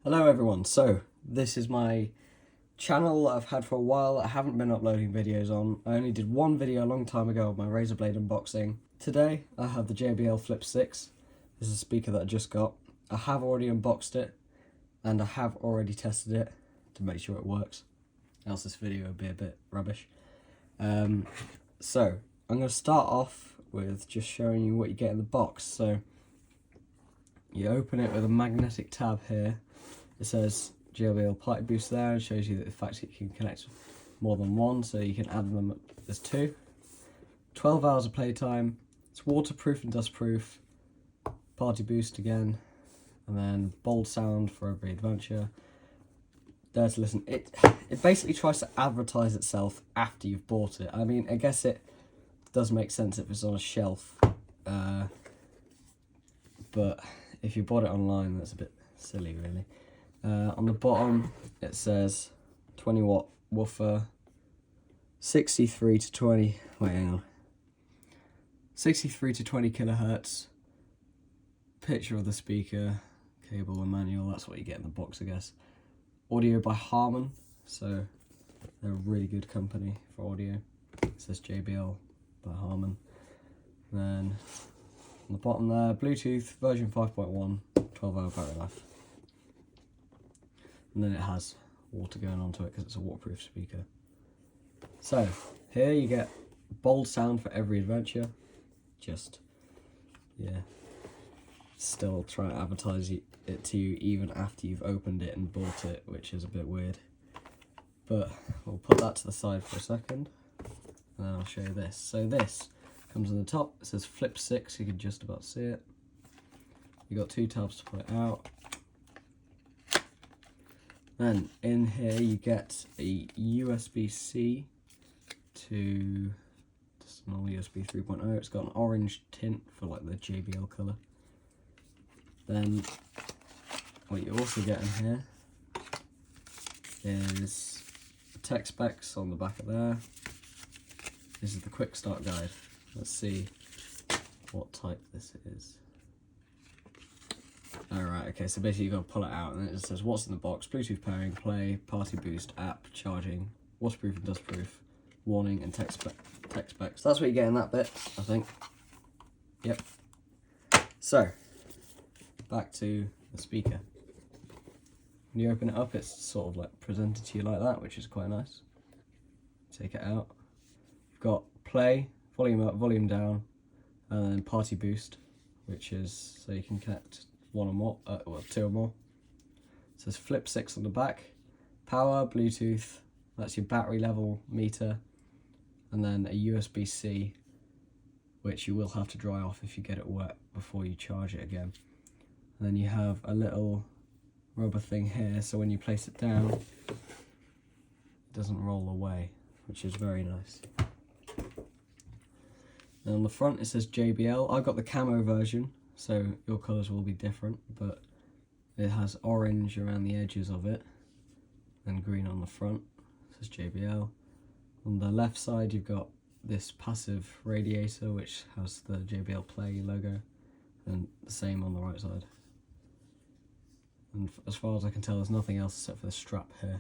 Hello everyone, so this is my channel that I've had for a while. I haven't been uploading videos on. I only did one video a long time ago of my Razor Blade unboxing. Today I have the JBL Flip 6. This is a speaker that I just got. I have already unboxed it and I have already tested it to make sure it works, else this video would be a bit rubbish. So I'm going to start off with just showing you what you get in the box. So you open it with a magnetic tab here. It says JBL Party Boost there and shows you that the fact that you can connect more than one, so you can add them as two. 12 hours of playtime. It's waterproof and dustproof. Party Boost again, and then bold sound for every adventure. There to listen. It basically tries to advertise itself after you've bought it. I mean, I guess it does make sense if it's on a shelf, but if you bought it online, that's a bit silly, really. On the bottom, it says 20 watt woofer, 63 to 20. Wait, hang on. 63 to 20 kilohertz. Picture of the speaker, cable and manual. That's what you get in the box, I guess. Audio by Harman, so they're a really good company for audio. It says JBL by Harman. And then on the bottom there, Bluetooth version 5.1, 12-hour battery life. And then it has water going onto it because it's a waterproof speaker. So here you get bold sound for every adventure. Just, yeah, still trying to advertise it to you even after you've opened it and bought it, which is a bit weird. But we'll put that to the side for a second, and then I'll show you this. So this comes on the top. It says Flip 6. You can just about see it. You got two tabs to pull it out. Then in here you get a USB-C to just normal USB 3.0. It's got an orange tint for like the JBL colour. Then what you also get in here is the tech specs on the back of there. This is the quick start guide. Let's see what type this is. Alright, okay, so basically you've got to pull it out and it just says what's in the box: Bluetooth pairing, play, Party Boost, app, charging, waterproof and dustproof, warning, and tech specs. So that's what you get in that bit, I think. Yep. So, back to the speaker. When you open it up, it's sort of like presented to you like that, which is quite nice. Take it out. You've got play, volume up, volume down, and then Party Boost, which is so you can connect one or more, well, two or more. It says Flip 6 on the back. Power, Bluetooth, that's your battery level meter, and then a USB-C, which you will have to dry off if you get it wet before you charge it again. And then you have a little rubber thing here, so when you place it down, it doesn't roll away, which is very nice. And on the front it says JBL. I got the camo version, so your colours will be different, but it has orange around the edges of it and green on the front. It says JBL. On the left side you've got this passive radiator which has the JBL Play logo, and the same on the right side. And as far as I can tell, there's nothing else except for the strap here.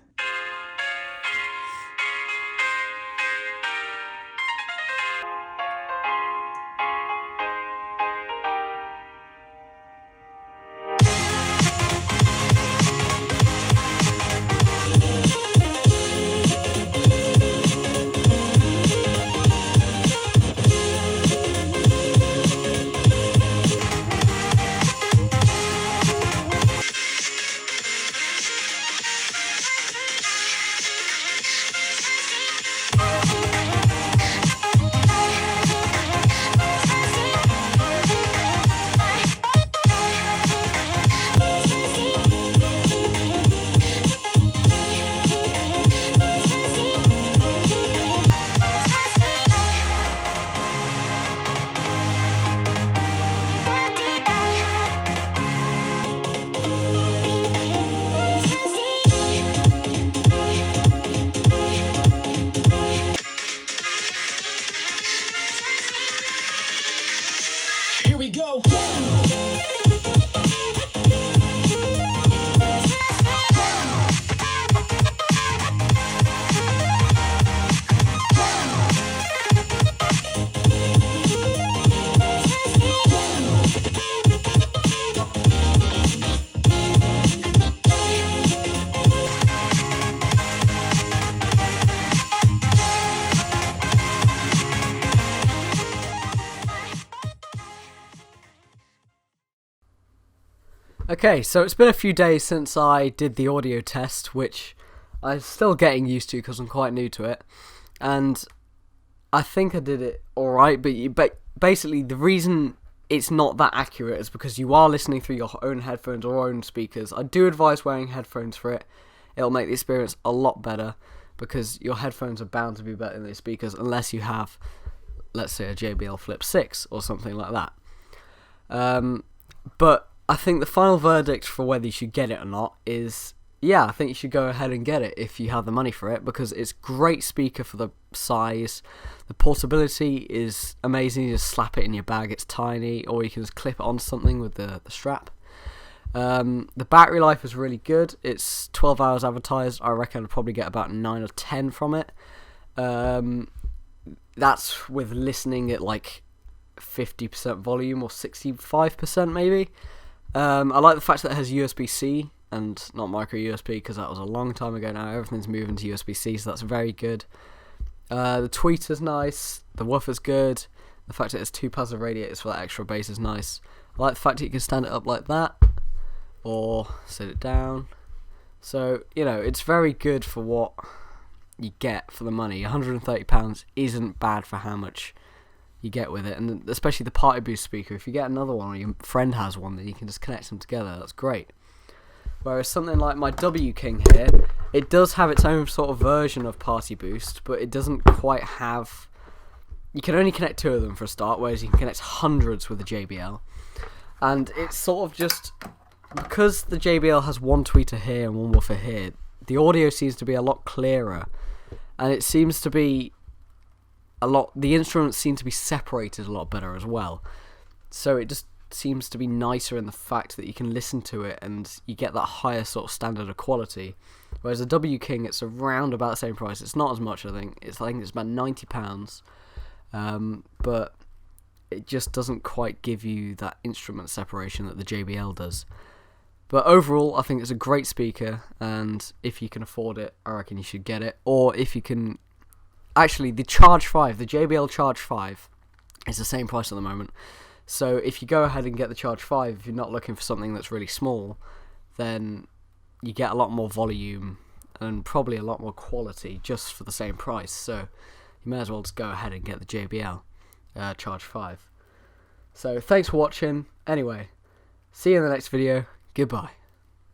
Here we go. Okay, so it's been a few days since I did the audio test, which I'm still getting used to because I'm quite new to it, and I think I did it alright, but basically the reason it's not that accurate is because you are listening through your own headphones or own speakers. I do advise wearing headphones for it. It'll make the experience a lot better because your headphones are bound to be better than the speakers unless you have, let's say, a JBL Flip 6 or something like that. But I think the final verdict for whether you should get it or not is, yeah, I think you should go ahead and get it if you have the money for it, because it's great speaker for the size. The portability is amazing. You just slap it in your bag, it's tiny, or you can just clip it onto something with the strap. The battery life is really good. It's 12 hours advertised. I reckon I'd probably get about 9 or 10 from it. That's with listening at like 50% volume or 65% maybe. I like the fact that it has USB-C and not micro USB, because that was a long time ago now. Everything's moving to USB-C, so that's very good. The tweeter's nice, the woofer's good, the fact that it has 2 passive radiators for that extra bass is nice. I like the fact that you can stand it up like that, or sit it down. So, you know, it's very good for what you get for the money. £130 isn't bad for how much you get with it, and especially the Party Boost speaker. If you get another one or your friend has one, then you can just connect them together. That's great. Whereas something like my W King here, it does have its own sort of version of Party Boost, but it doesn't quite have... You can only connect 2 of them for a start, whereas you can connect hundreds with the JBL. And it's sort of just... Because the JBL has one tweeter here and one woofer here, the audio seems to be a lot clearer, and it seems to be the instruments seem to be separated a lot better as well. So it just seems to be nicer in the fact that you can listen to it and you get that higher sort of standard of quality. Whereas the W King, it's around about the same price. It's not as much, I think. It's about £90. But it just doesn't quite give you that instrument separation that the JBL does. But overall, I think it's a great speaker, and if you can afford it, I reckon you should get it. Or if you can... Actually, the Charge 5, the JBL Charge 5, is the same price at the moment. So if you go ahead and get the Charge 5, if you're not looking for something that's really small, then you get a lot more volume and probably a lot more quality just for the same price. So you may as well just go ahead and get the JBL Charge 5. So thanks for watching. Anyway, see you in the next video. Goodbye.